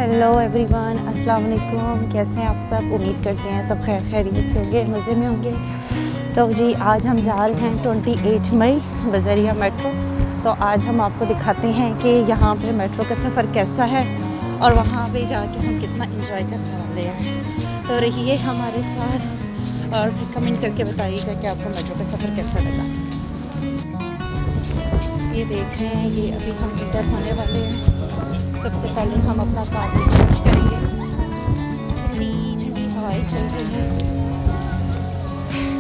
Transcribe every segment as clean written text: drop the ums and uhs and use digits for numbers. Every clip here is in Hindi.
हेलो एवरीवन, अस्सलाम वालेकुम। कैसे हैं आप सब? उम्मीद करते हैं सब खैर खैरियत से होंगे, मज़े में होंगे। तो जी आज हम जा रहे हैं 28 मई बज़रिया मेट्रो। तो आज हम आपको दिखाते हैं कि यहाँ पे मेट्रो का सफ़र कैसा है और वहाँ पे जाके हम कितना इंजॉय करने वाले हैं। तो रहिए हमारे साथ और फिर कमेंट करके बताइएगा कि आपको मेट्रो का सफ़र कैसा लगा। ये देख रहे हैं, ये अभी हम इंटर होने वाले हैं। सबसे पहले हम अपना कार्ड चार्ज करेंगे। ठंडी ठंडी हवाएं चल रही हैं।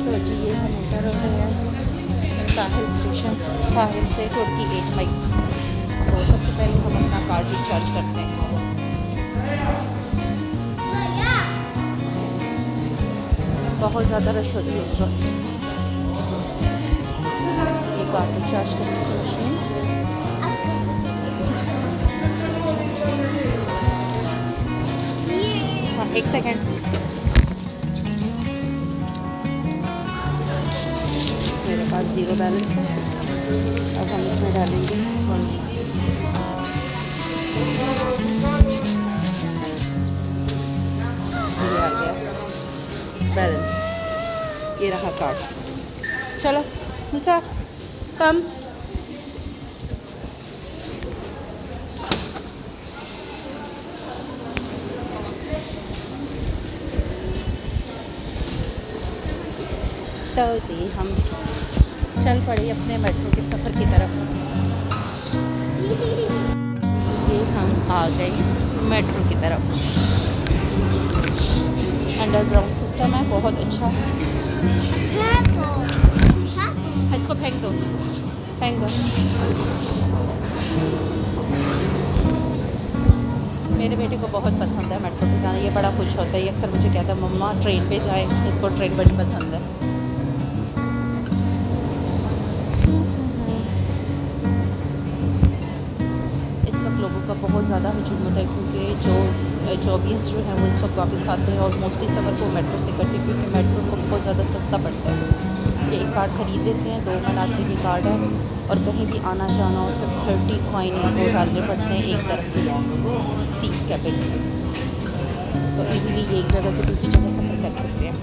तो जी ये हम इंटर हो रहे हैं साहिल स्टेशन, साहिल से 28 मई। तो सबसे पहले हम अपना कार्ड रिचार्ज करते हैं। बहुत ज़्यादा रश होती है इस वक्त। ये कार्ड रिचार्ज करने की मशीन। हाँ, एक सेकेंड। मेरे पास ज़ीरो बैलेंस है। अब हम इसमें डालेंगे 1। ये आ गया बैलेंस। ये रहा कार्ड। चलो मुसा कम। तो जी हम चल पड़े अपने मेट्रो के सफ़र की तरफ। ये हम आ गए मेट्रो की तरफ। अंडरग्राउंड सिस्टम है, बहुत अच्छा। इसको फेंक दो, फेंक दो। मेरे बेटे को बहुत पसंद है मेट्रो पे जाना। ये बड़ा खुश होता है। ये अक्सर मुझे कहता है मम्मा ट्रेन पे जाए। इसको ट्रेन बड़ी पसंद है। लोगों का बहुत ज़्यादा हजूम होता है क्योंकि जो ऑडियंस जो है वो इस वक्त वापस आते हैं और मोस्टली सफ़र को मेट्रो से करते हैं क्योंकि मेट्रो को बहुत ज़्यादा सस्ता पड़ता है। ये एक कार्ड ख़रीद लेते हैं, 2 मनाते की कार्ड है और कहीं भी आना जाना हो सिर्फ 30 कॉइन वो डालने पड़ते हैं एक तरफ के 30 कैपिट। तो ईज़िली ये एक जगह से दूसरी जगह सफ़र कर सकते हैं।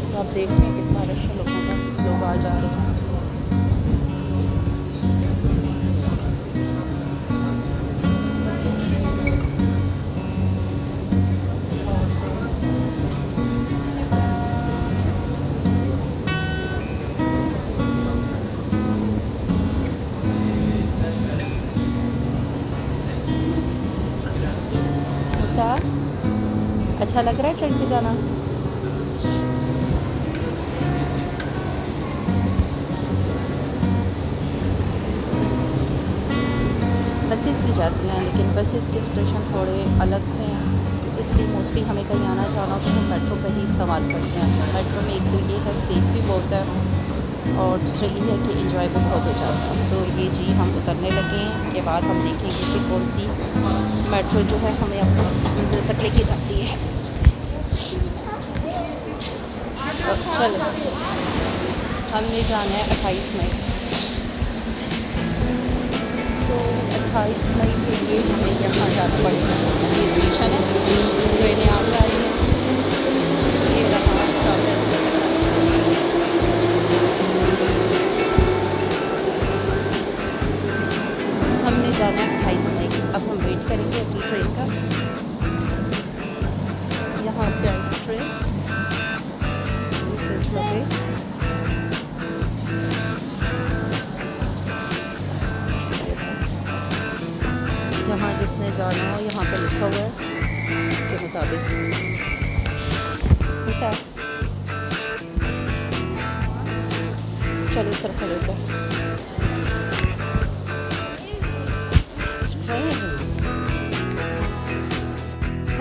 तो आप देख रहे हैं कितना रश है लोगों का, लोग आ जा रहे हैं। मुसा, अच्छा लग रहा है ट्रेन पे जाना? बसेस भी जाती हैं लेकिन बसेस के स्टेशन थोड़े अलग से हैं, इसलिए मोस्टली हमें कहीं आना जाना हो तो हम मेट्रो का ही इस्तेमाल करते हैं। मेट्रो में एक तो ये है सेफ भी बहुत है और दूसरा ये है कि इंजॉय भी बहुत हो जाता है। तो ये जी हम उतरने लगे हैं। इसके बाद हम देखेंगे कि कौन सी मेट्रो जो है हमें अपनी मंजिल तक लेके जाती है। चलो हमने जाना है 28 मई। तो 28 मई के लिए हमें यहाँ जाना पड़ेगा। ये स्टेशन है, ट्रेनें आ जा रही हैं। ये रहा हमने जाना है 28 मई। अब हम वेट करेंगे अपनी ट्रेन का। यहाँ से आई train. This is the way. जहाँ जिसने जाना हो यहाँ पे लिखा हुआ है इसके मुताबिक। ऐसा चलो सर खड़े होते हैं।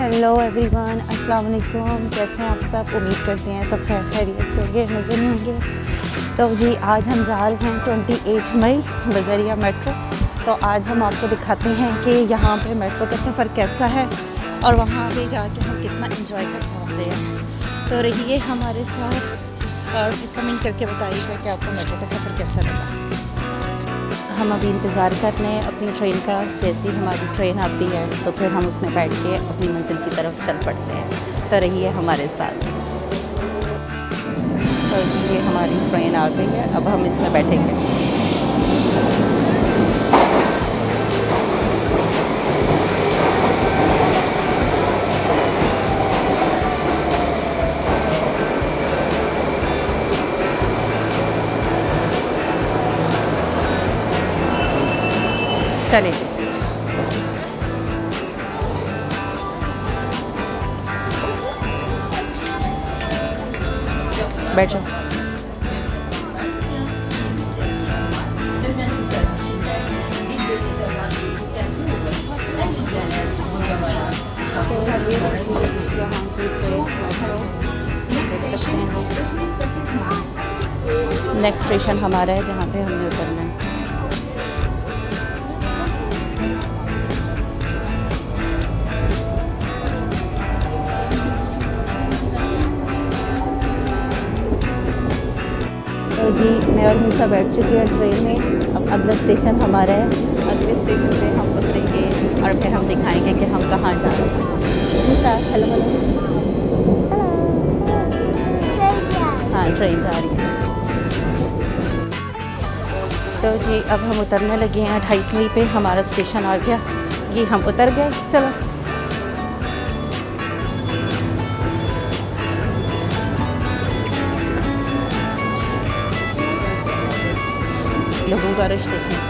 हेलो एवरीवन, अस्सलाम वालेकुम। कैसे हैं आप सब? उम्मीद करते हैं सब खैर खैरियत से होंगे, मज़े में होंगे। तो जी आज हम जा रहे हैं 28 मई बज़रिया मेट्रो। तो आज हम आपको दिखाते हैं कि यहाँ पे मेट्रो का सफ़र कैसा है और वहाँ पे जाके हम कितना इंजॉय करने वाले हैं। तो रहिए हमारे साथ और फिर कमेंट करके बताइएगा कि आपको मेट्रो का सफ़र कैसा लगा। हम अभी इंतज़ार कर रहे हैं अपनी ट्रेन का। जैसे ही हमारी ट्रेन आती है तो फिर हम उसमें बैठ के अपनी मंजिल की तरफ चल पड़ते हैं। तो रहिए हमारे साथ। तो ये हमारी ट्रेन आ गई है, अब हम इसमें बैठेंगे। चलिए बैठ जाओ। नेक्स्ट स्टेशन हमारा है जहाँ पे हमने उतरना है। तो जी मैं और मूसा बैठ चुकी है ट्रेन में। अब अगला स्टेशन हमारा है। अगले स्टेशन पे हम उतरेंगे और फिर हम दिखाएंगे कि हम कहाँ जा रहे हैं। मूसा हेलो हेलो। हाँ ट्रेन जा रही है। तो जी अब हम उतरने लगे हैं। 28वीं पे हमारा स्टेशन आ गया। ये हम उतर गए। चलो लोगों का रश देखें।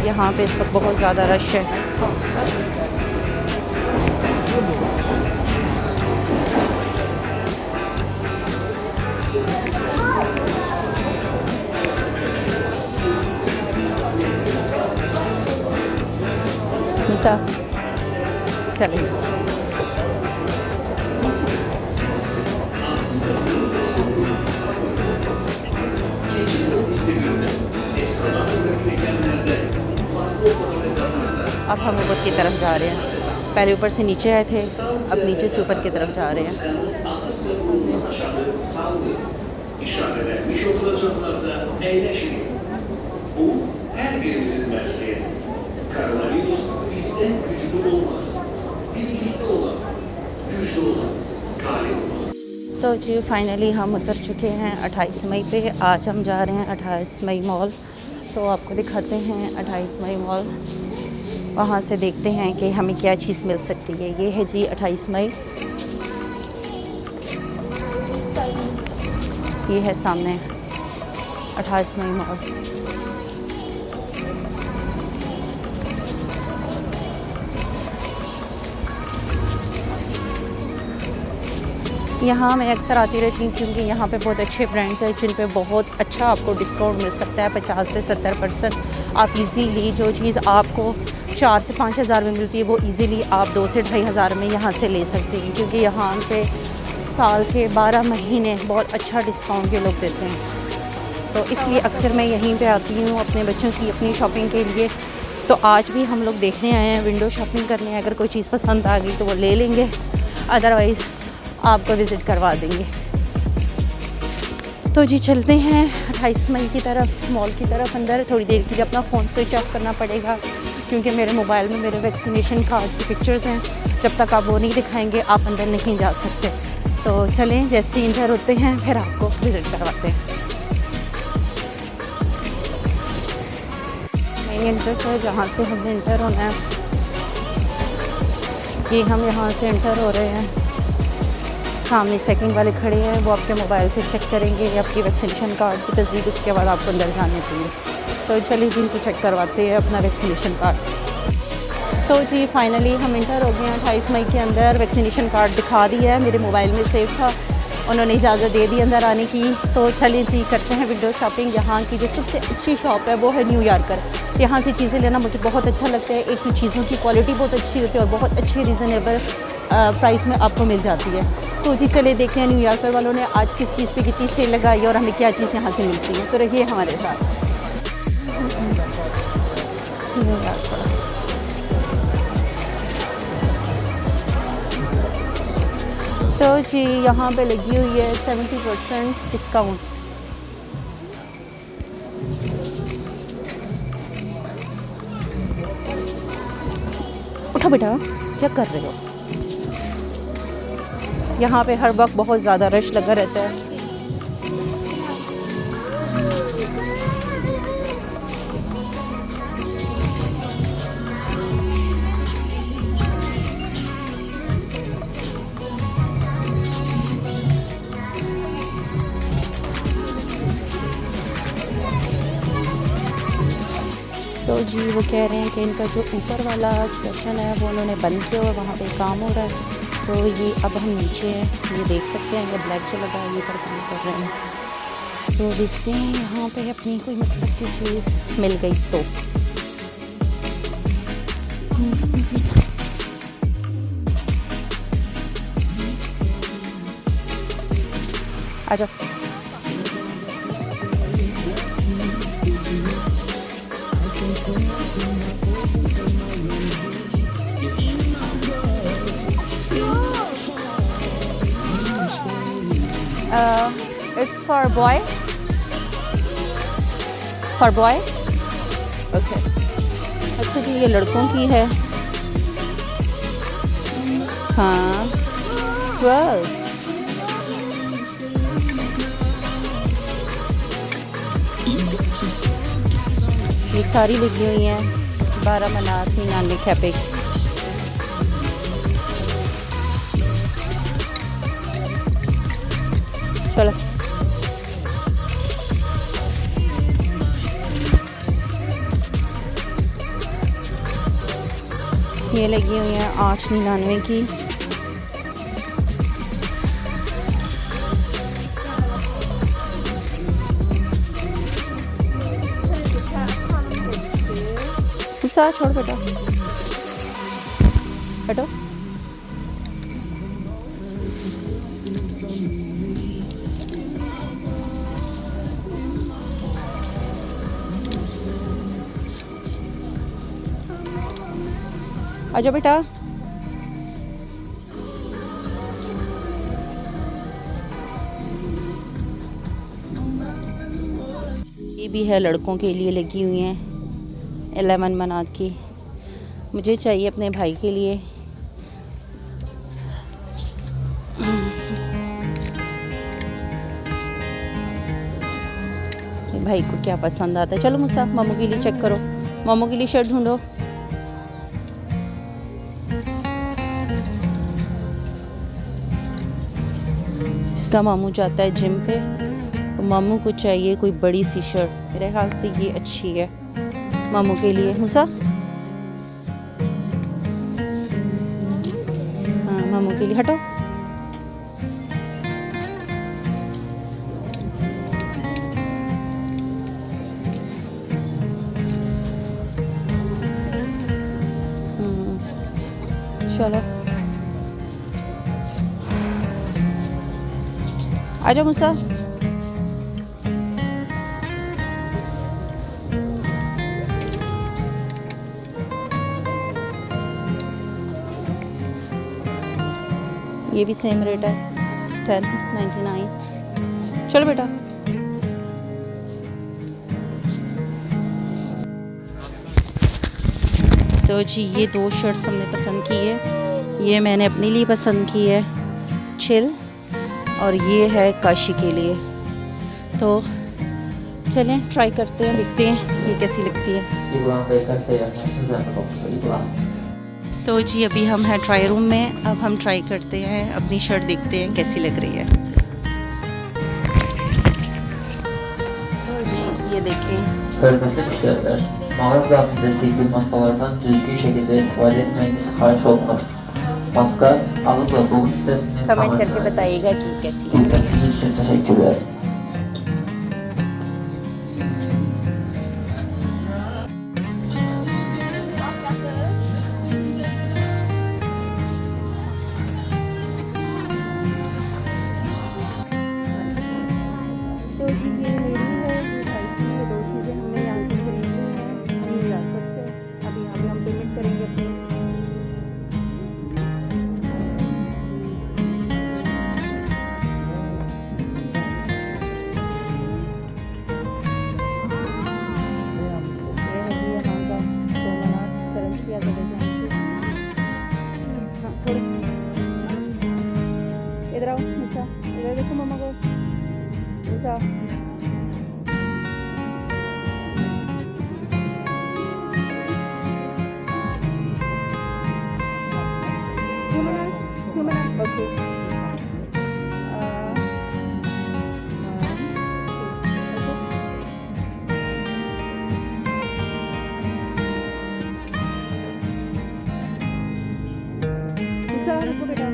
यहाँ पे इस वक्त बहुत ज़्यादा रश है। मूसा चलिए। अब हम ऊपर की तरफ जा रहे हैं। पहले ऊपर से नीचे आए थे, अब नीचे से ऊपर की तरफ जा रहे हैं। तो जी फाइनली हम उतर चुके हैं 28 मई पे। आज हम जा रहे हैं 28 मई मॉल। तो आपको दिखाते हैं 28 मई मॉल। वहाँ से देखते हैं कि हमें क्या चीज़ मिल सकती है। ये है जी 28 मई। ये है सामने 28 मई मॉल। यहाँ मैं अक्सर आती रहती हूँ क्योंकि यहाँ पे बहुत अच्छे ब्रांड्स हैं जिन पे बहुत अच्छा आपको डिस्काउंट मिल सकता है। 50 से 70% आप इजीली जो चीज़ आपको 4 से 5 हज़ार में मिलती है वो इजीली आप 2 से 2.5 हज़ार में यहाँ से ले सकते हैं। क्योंकि यहाँ पे साल के 12 महीने बहुत अच्छा डिस्काउंट ये लोग देते हैं। तो इसलिए अक्सर मैं यहीं पे आती हूँ अपने बच्चों की अपनी शॉपिंग के लिए। तो आज भी हम लोग देखने आए हैं, विंडो शॉपिंग करने हैं। अगर कोई चीज़ पसंद आ गई तो वो ले लेंगे, अदरवाइज़ आपको विज़िट करवा देंगे। तो जी चलते हैं 28 मई की तरफ, मॉल की तरफ अंदर। थोड़ी देर के लिए अपना फ़ोन स्विच ऑफ करना पड़ेगा क्योंकि मेरे मोबाइल में मेरे वैक्सीनेशन कार्ड की पिक्चर्स हैं। जब तक आप वो नहीं दिखाएंगे आप अंदर नहीं जा सकते। तो चलें, जैसे ही इंटर होते हैं फिर आपको विज़िट करवाते हैं। मेन एंट्रेंस है जहाँ से हमें इंटर होना है। कि हम यहाँ से इंटर हो रहे हैं। सामने चेकिंग वाले खड़े हैं, वो आपके मोबाइल से चेक करेंगे आपकी वैक्सीनेशन कार्ड की तस्दीक, उसके बाद आपको अंदर जाने देंगे। तो चलिए जी इनको चेक करवाते हैं अपना वैक्सीनेशन कार्ड। तो जी फाइनली हम इंटर हो गए हैं 28 मई के अंदर। वैक्सीनेशन कार्ड दिखा दिया है, मेरे मोबाइल में सेव था, उन्होंने इजाज़त दे दी अंदर आने की। तो चलिए जी करते हैं विंडो शॉपिंग। यहाँ की जो सबसे अच्छी शॉप है वो है न्यू यॉर्कर। यहाँ से चीज़ें लेना मुझे बहुत अच्छा लगता है। एक तो चीज़ों की क्वालिटी बहुत अच्छी होती है और बहुत अच्छी रीज़नेबल प्राइस में आपको मिल जाती है। तो जी चले देखते हैं न्यूयॉर्कर वालों ने आज किस चीज़ पे कितनी सेल लगाई है और हमें क्या चीज़ यहाँ से मिलती है। तो रहिए हमारे साथ। तो जी यहाँ पे लगी हुई है 70% डिस्काउंट। उठो बेटा, क्या कर रहे हो? यहाँ पे हर वक्त बहुत ज़्यादा रश लगा रहता है। तो जी वो कह रहे हैं कि इनका जो ऊपर वाला सेक्शन है वो उन्होंने बंद किया और वहाँ पे काम हो रहा है। तो ये अब हम नीचे हैं, ये देख सकते हैं, ये ब्लैक जो लगा है ये पर काम कर रहे हैं। तो देखते हैं यहाँ पे अपनी कोई मतलब की चीज़ मिल गई तो। आ जाओ। It's for boy. For boy. Okay. अच्छा जी ये लड़कों की है। हाँ 12। ये सारी लगी हुई हैं 12 मनात 99 कैपिक। चलो ये लगी हुई है 899 की। उसा छोड़ बेटा, हटो। आजा बेटा। ये भी है लड़कों के लिए लगी हुई हैं 11 मनात की। मुझे चाहिए अपने भाई के लिए। भाई को क्या पसंद आता है। चलो मुसा मामू के लिए चेक करो, मामू के लिए शर्ट ढूंढो। इसका मामू जाता है जिम पे, तो मामू को चाहिए कोई बड़ी सी शर्ट। मेरे ख्याल से ये अच्छी है मामू के लिए। मुसा हाँ मामू के लिए। हटो। चलो आजा मुसा। ये भी सेम रेट है 1099। चलो बेटा। तो जी ये 2 शर्ट्स हमने पसंद की है। ये मैंने अपने लिए पसंद की है चिल, और ये है काशी के लिए। तो चलें ट्राई करते हैं, देखते हैं ये कैसी लगती है। तो जी अभी हम हैं ट्राई रूम में। अब हम ट्राई करते हैं अपनी शर्ट, देखते हैं कैसी लग रही है। तो जी ये देखें। Mağaza dahilindeki bir masalardan düzgün şekilde istifade etmeniz harika olur. Maska, ağızla doğru sesini comment करके बताइएगा कि कैसी है। dikkatiniz için teşekkürler. सा। ओके रुको बेटा,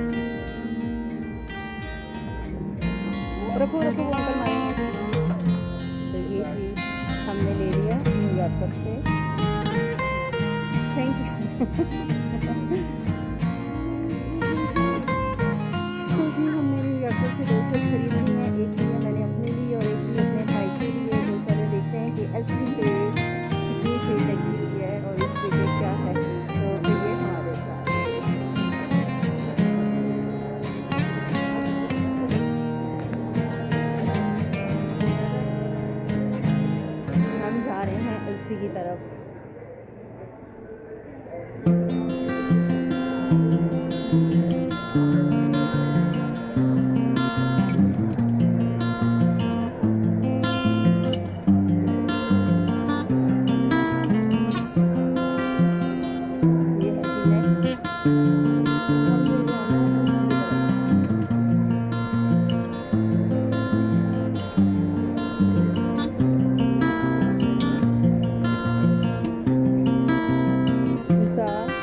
रखो रखो, वो अंकल मारेंगे। तो ये चीज़ हमने ले लिया न्यूयॉर्कर से। Thank you. तो जी हमने न्यूयॉर्कर से 2 सेट खरीदी हैं, एक चीज़ मैंने अपने लिए और एक चीज़ अपने भाई के लिए। तो चलो देखते हैं कि एलसी पे कितनी सेल लगी हुई है और इस जगह क्या है। तो फिर ये हमारे साथ हम जा रहे हैं एलसी की तरफ।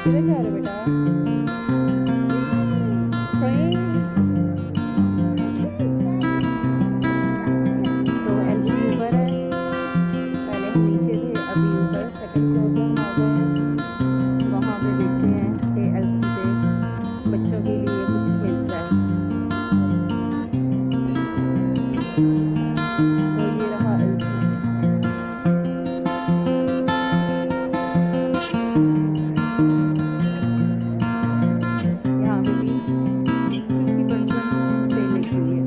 किधर जा रहे हो बेटा? तो एलसी ऊपर है, पहले हम नीचे थे, अभी ऊपर सेकंड फ्लोर पर हम आ गए। वहाँ पे देखते हैं कि एलसी पे बच्चों के लिए कुछ मिलता है। तो ये रहा एलसी। यहाँ पे भी 50% सेल लगी हुई है।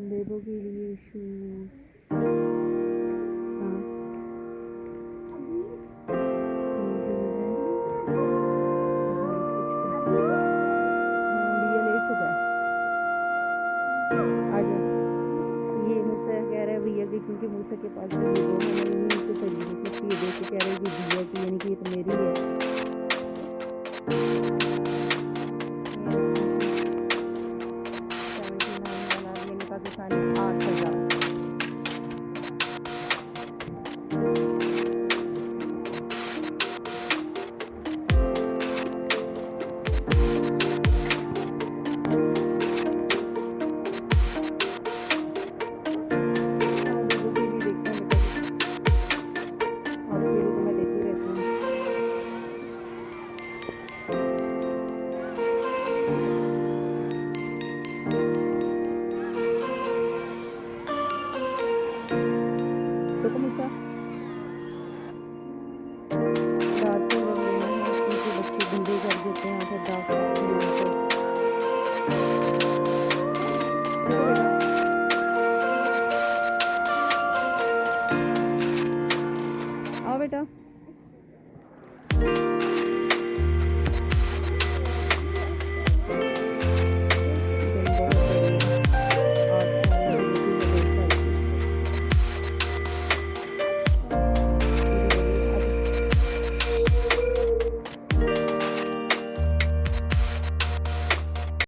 बेबो के लिए शूज। हाँ ये ले चुका है। आ जाओ। ये मुझसे कह रहा है भैया की, क्योंकि मुझसे के पास ये दो मैंने उनको खरीदी थी। ये देख के कह रहे कि भैया की, यानी कि ये तो मेरी है। पाकिस्तानी 8,000। Gusto ko magka